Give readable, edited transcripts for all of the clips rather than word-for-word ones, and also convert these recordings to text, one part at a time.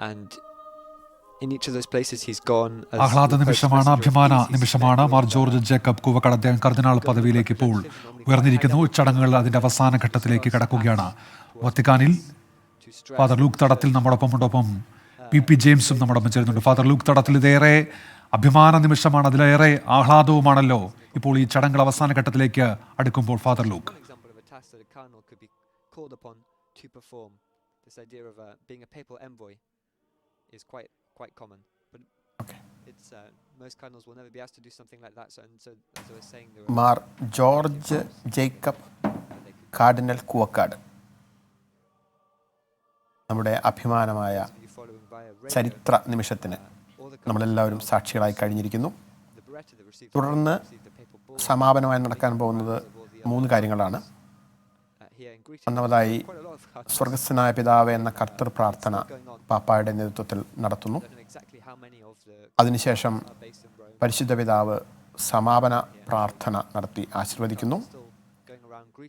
and in each of those places he's gone as ആഹ്ലാദ നിമിഷമാണ്, അഭിമാന നിമിഷമാണ്. മാർ ജോർജ് ജേക്കബ് കൂവക്കാട് അദ്ദേഹം കർദിനാൾ പദവിയിലേക്ക് ഇപ്പോൾ ഉയർന്നിരിക്കുന്നു. ചടങ്ങുകൾ അതിന്റെ അവസാന ഘട്ടത്തിലേക്ക് കടക്കുകയാണ്. വത്തിക്കാനിൽ ഫാദർ ലൂക്ക് തടത്തിൽ നമ്മോടൊപ്പം ഒപ്പം PP ജെയിംസും നമ്മോടൊപ്പം ചേരുന്നുണ്ട്. ഫാദർ ലൂക്ക് തടത്തിൽ, ഇതേറെ അഭിമാന നിമിഷമാണ്, അതിലേറെ ആഹ്ലാദവുമാണല്ലോ ഇപ്പോൾ ഈ ചടങ്ങുകൾ അവസാന ഘട്ടത്തിലേക്ക് അടുക്കുമ്പോൾ. Father Luke, quite common, but it's most cardinals will never be asked to do something like that. So as I was saying, Mar George Jacob cardinal Koovakad നമ്മുടെ അഭിമാനമായ ചരിത്ര നിമിഷത്തിന് നമ്മളെല്ലാവരും സാക്ഷികളായി കഴിഞ്ഞിരിക്കുന്നു. തുടർന്ന് സമാപനമായി നടക്കാൻ പോകുന്നത് 3 കാര്യങ്ങളാണ്. ഒന്നാമതായി സ്വർഗസ്ഥനായ പിതാവേ എന്ന കർത്തൃ പ്രാർത്ഥന പാപ്പായുടെ നേതൃത്വത്തിൽ നടത്തുന്നു. അതിനുശേഷം പരിശുദ്ധ പിതാവ് സമാപന പ്രാർത്ഥന നടത്തി ആശീർവദിക്കുന്നു.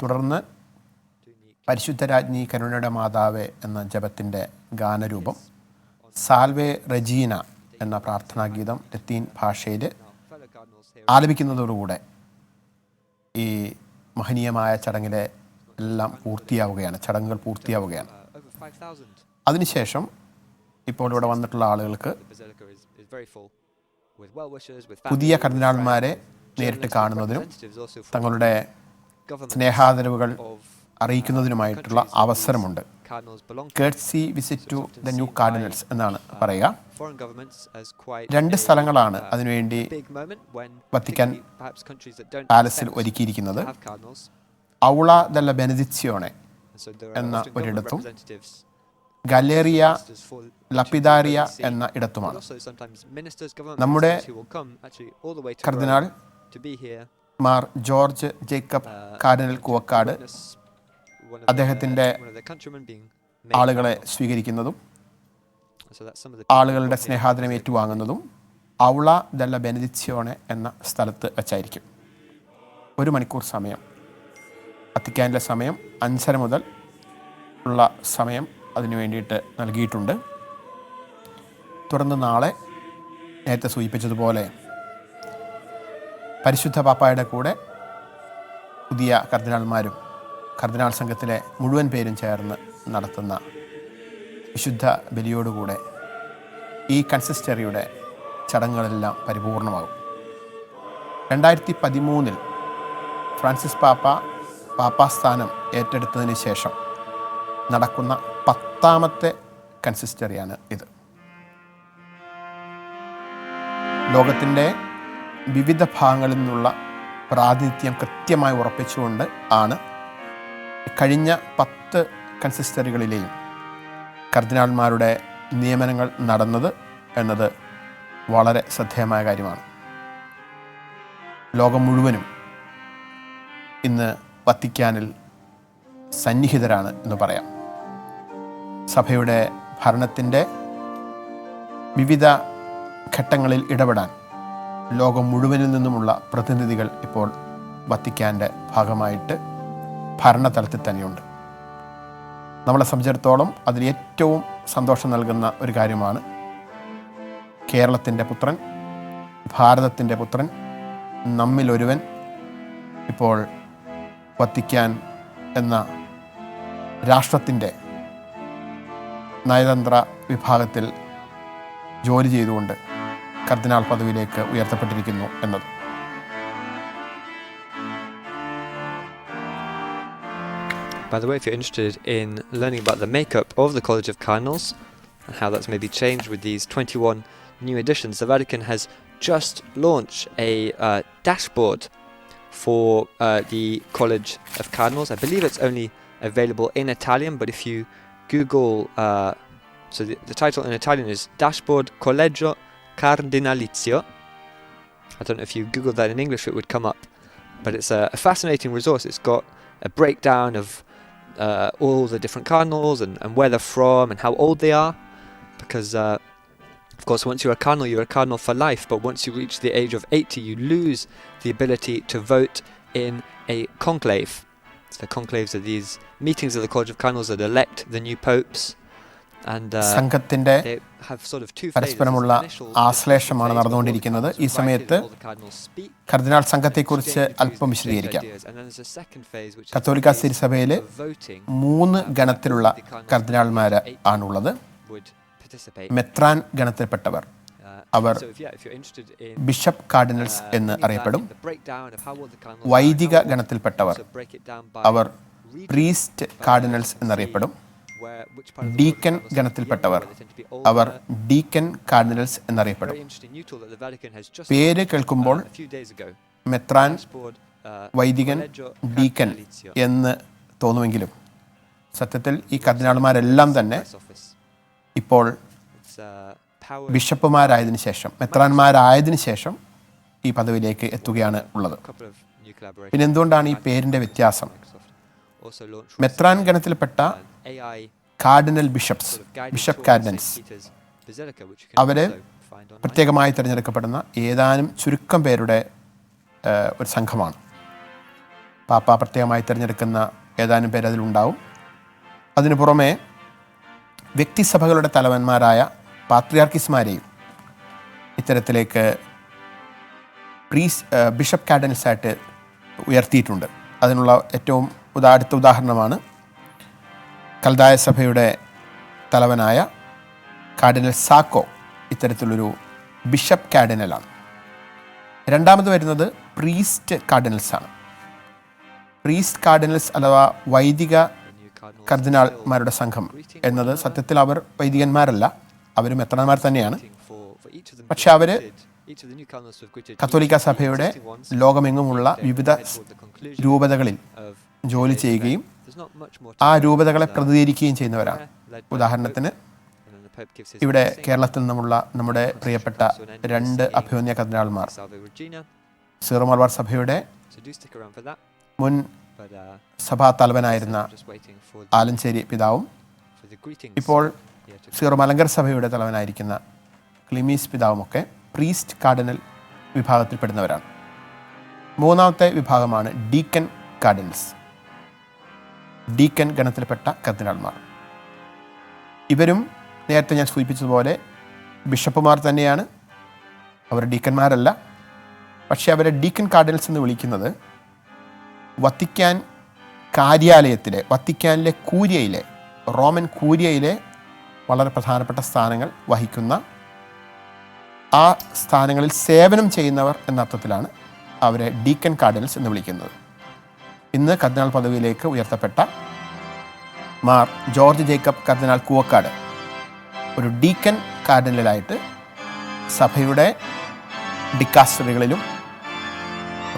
തുടർന്ന് പരിശുദ്ധരാജ്ഞി കരുണയുടെ മാതാവേ എന്ന ജപത്തിൻ്റെ ഗാനരൂപം, സാൽവേ റെജീന എന്ന പ്രാർത്ഥനാഗീതം ലത്തീൻ ഭാഷയിൽ ആലപിക്കുന്നതോടുകൂടെ ഈ മഹനീയമായ ചടങ്ങിലെ എല്ലാം പൂർത്തിയാവുകയാണ്, ചടങ്ങുകൾ പൂർത്തിയാവുകയാണ്. അതിനുശേഷം ഇപ്പോൾ ഇവിടെ വന്നിട്ടുള്ള ആളുകൾക്ക് പുതിയ കർദിനാൾമാരെ നേരിട്ട് കാണുന്നതിനും തങ്ങളുടെ സ്നേഹാദരവുകൾ അറിയിക്കുന്നതിനുമായിട്ടുള്ള അവസരമുണ്ട്. Courtesy visit to the new cardinals എന്നാണ് പറയുക. 2 സ്ഥലങ്ങളാണ് അതിനുവേണ്ടി വത്തിക്കാൻ പാലസിൽ ഒരുക്കിയിരിക്കുന്നത്. ഔള ദെല്ല ബെനഡിസിയോണെ എന്ന ഒരിടത്തും ഗലേറിയ ലപ്പിദാരിയ എന്ന ഇടത്തുമാണ്. നമ്മുടെ കർദിനാൾ Mar George Jacob cardinal Koovakad അദ്ദേഹത്തിൻ്റെ ആളുകളെ സ്വീകരിക്കുന്നതും ആളുകളുടെ സ്നേഹാദരം ഏറ്റുവാങ്ങുന്നതും ഔള ദെല്ല ബെനഡിസിയോണെ എന്ന സ്ഥലത്ത് വെച്ചായിരിക്കും. 1 മണിക്കൂർ സമയം, വത്തിക്കാനിലെ സമയം 5:30 മുതൽ ഉള്ള സമയം അതിനു വേണ്ടിയിട്ട് നൽകിയിട്ടുണ്ട്. തുടർന്ന് നാളെ നേരത്തെ സൂചിപ്പിച്ചതുപോലെ പരിശുദ്ധ പാപ്പായുടെ കൂടെ പുതിയ കർദിനാൾമാരും കർദിനാൾ സംഘത്തിലെ മുഴുവൻ പേരും ചേർന്ന് നടത്തുന്ന വിശുദ്ധ ബലിയോടുകൂടെ ഈ കൺസിസ്റ്ററിയുടെ ചടങ്ങുകളെല്ലാം പരിപൂർണമാകും. 2013 ഫ്രാൻസിസ് പാപ്പാസ്ഥാനം ഏറ്റെടുത്തതിന് ശേഷം നടക്കുന്ന 10ാമത്തെ കൺസിസ്റ്ററിയാണ് ഇത്. ലോകത്തിൻ്റെ വിവിധ ഭാഗങ്ങളിൽ നിന്നുള്ള പ്രാതിനിധ്യം കൃത്യമായി ഉറപ്പിച്ചുകൊണ്ട് ആണ് കഴിഞ്ഞ 10 കൺസിസ്റ്ററികളിലെയും കർദിനാൾമാരുടെ നിയമനങ്ങൾ നടന്നത് എന്നത് വളരെ ശ്രദ്ധേയമായ കാര്യമാണ്. ലോകം മുഴുവനും ഇന്ന് വത്തിക്കാനിൽ സന്നിഹിതരാണ് എന്ന് പറയാം. സഭയുടെ ഭരണത്തിൻ്റെ വിവിധ ഘട്ടങ്ങളിൽ ഇടപെടാൻ ലോകം മുഴുവനിൽ നിന്നുമുള്ള പ്രതിനിധികൾ ഇപ്പോൾ വത്തിക്കാൻ്റെ ഭാഗമായിട്ട് ഭരണതലത്തിൽ തന്നെയുണ്ട്. നമ്മളെ സംബന്ധിച്ചിടത്തോളം അതിൽ ഏറ്റവും സന്തോഷം നൽകുന്ന ഒരു കാര്യമാണ് കേരളത്തിൻ്റെ പുത്രൻ, ഭാരതത്തിൻ്റെ പുത്രൻ, നമ്മിലൊരുവൻ ഇപ്പോൾ വത്തിക്കാൻ എന്ന രാഷ്ട്രത്തിൻ്റെ നയതന്ത്ര വിഭാഗത്തിൽ ജോലി ചെയ്തുകൊണ്ട് കർദിനാൾ പദവിയിലേക്ക് ഉയർത്തപ്പെട്ടിരിക്കുന്നു എന്നത്. By the way, if you're interested in learning about the makeup of the College of Cardinals and how that's maybe changed with these 21 new additions, the Vatican has just launched a dashboard for the College of Cardinals. I believe it's only available in Italian, but if you Google, so the title in Italian is Dashboard Collegio Cardinalizio. I don't know if you Google that in English it would come up, but it's a fascinating resource. It's got a breakdown of all the different cardinals and where they're from and how old they are, because of course once you're a cardinal for life, but once you reach the age of 80 you lose the ability to vote in a conclave. So the conclaves are these meetings of the College of Cardinals that elect the new popes, And സംഘത്തിൻ്റെ they have sort of two phases. പരസ്പരമുള്ള ആശ്ലേഷമാണ് നടന്നുകൊണ്ടിരിക്കുന്നത്. ഈ സമയത്ത് കർദിനാൾ സംഘത്തെക്കുറിച്ച് അല്പം വിശദീകരിക്കാം. കത്തോലിക്ക തിരുസഭയിൽ 3 ഗണത്തിലുള്ള കർദിനാൾമാർ ആണുള്ളത്. മെത്രാൻ ഗണത്തിൽപ്പെട്ടവർ, അവർ ബിഷപ്പ് കാർഡിനൽസ് എന്ന് അറിയപ്പെടും. വൈദിക ഗണത്തിൽപ്പെട്ടവർ, അവർ പ്രീസ്റ്റ് കാർഡിനൽസ് എന്നറിയപ്പെടും. ഡീക്കൻ ഗണത്തിൽപ്പെട്ടവർ, അവർ ഡീക്കൻ കാർഡിനൽസ് എന്നറിയപ്പെടും. പേര് കേൾക്കുമ്പോൾ മെത്രാൻ, വൈദികൻ, ഡീക്കൻ എന്ന് തോന്നുമെങ്കിലും സത്യത്തിൽ ഈ കർദിനാൾമാരെല്ലാം തന്നെ ഇപ്പോൾ ബിഷപ്പുമാരായതിനു ശേഷം, മെത്രാന്മാരായതിനു ശേഷം ഈ പദവിയിലേക്ക് എത്തുകയാണ് ഉള്ളത്. പിന്നെ എന്തുകൊണ്ടാണ് ഈ പേരിൻ്റെ വ്യത്യാസം? മെത്രാൻ ഗണത്തിൽപ്പെട്ട കാർഡിനൽ ബിഷപ്സ്, ബിഷപ്പ് കാർഡിനൽസ്, അവര് പ്രത്യേകമായി തിരഞ്ഞെടുക്കപ്പെടുന്ന ഏതാനും ചുരുക്കം പേരുടെ ഒരു സംഘമാണ്. പാപ്പ പ്രത്യേകമായി തിരഞ്ഞെടുക്കുന്ന ഏതാനും പേര് അതിലുണ്ടാവും. അതിനു പുറമെ വ്യക്തിസഭകളുടെ തലവന്മാരായ പാത്രിയാർക്കിസ്മാരെയും ഇത്തരത്തിലേക്ക് ബിഷപ്പ് കാർഡിനൽസായിട്ട് ഉയർത്തിയിട്ടുണ്ട്. അതിനുള്ള ഏറ്റവും അടുത്ത ഉദാഹരണമാണ് കൽദായ സഭയുടെ തലവനായ കാർഡിനൽ സാക്കോ ഇത്തരത്തിലൊരു ബിഷപ്പ് കാർഡിനലാണ്. രണ്ടാമത് വരുന്നത് പ്രീസ്റ്റ് കാർഡിനൽസാണ്. പ്രീസ്റ്റ് കാർഡിനൽസ് അഥവാ വൈദിക കർദിനാൾമാരുടെ സംഘം എന്നത് സത്യത്തിൽ അവർ വൈദികന്മാരല്ല, അവർ മെത്രാന്മാർ തന്നെയാണ്. പക്ഷെ അവർ കത്തോലിക്ക സഭയുടെ ലോകമെങ്ങുമുള്ള വിവിധ രൂപതകളിൽ ജോലി ചെയ്യുകയും ആ രൂപതകളെ പ്രതിനിധീകരിക്കുകയും ചെയ്യുന്നവരാണ്. ഉദാഹരണത്തിന് ഇവിടെ കേരളത്തിൽ നിന്നുമുള്ള നമ്മുടെ പ്രിയപ്പെട്ട 2 അഭിമന്യ കർദിനാൾമാർ, സീറോ മലബാർ സഭയുടെ മുൻ സഭാ തലവനായിരുന്ന ആലഞ്ചേരി പിതാവും ഇപ്പോൾ സീറോ മലങ്കര സഭയുടെ തലവനായിരിക്കുന്ന ക്ലിമീസ് പിതാവുമൊക്കെ പ്രീസ്റ്റ് കാർഡിനൽ വിഭാഗത്തിൽപ്പെടുന്നവരാണ്. മൂന്നാമത്തെ വിഭാഗമാണ് ഡീക്കൻ കാർഡിനൽസ്, ഡീക്കൻ ഗണത്തിൽപ്പെട്ട കർദിനാൾമാർ. ഇവരും നേരത്തെ ഞാൻ സൂചിപ്പിച്ചതുപോലെ ബിഷപ്പുമാർ തന്നെയാണ്, അവർ ഡീക്കന്മാരല്ല. പക്ഷേ അവരെ ഡീക്കൻ കാർഡിനൽസ് എന്ന് വിളിക്കുന്നത് വത്തിക്കാൻ കാര്യാലയത്തിലെ, വത്തിക്കാനിലെ കൂരിയയിലെ, റോമൻ കൂരിയയിലെ വളരെ പ്രധാനപ്പെട്ട സ്ഥാനങ്ങൾ വഹിക്കുന്ന, ആ സ്ഥാനങ്ങളിൽ സേവനം ചെയ്യുന്നവർ എന്ന അർത്ഥത്തിലാണ് അവരെ ഡീക്കൻ കാർഡിനൽസ് എന്ന് വിളിക്കുന്നത്. ഇന്ന് കർദിനാൾ പദവിയിലേക്ക് ഉയർത്തപ്പെട്ട മാർ ജോർജ് ജേക്കബ് കർദിനാൾ കൂവക്കാട് ഒരു ഡീക്കൻ കാർഡിനലായിട്ട് സഭയുടെ ഡിക്കാസ്റ്ററികളിലും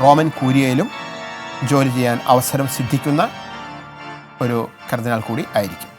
റോമൻ കൂരിയയിലും ജോലി ചെയ്യാൻ അവസരം സിദ്ധിക്കുന്ന ഒരു കർദിനാൾ കൂടി ആയിരിക്കും.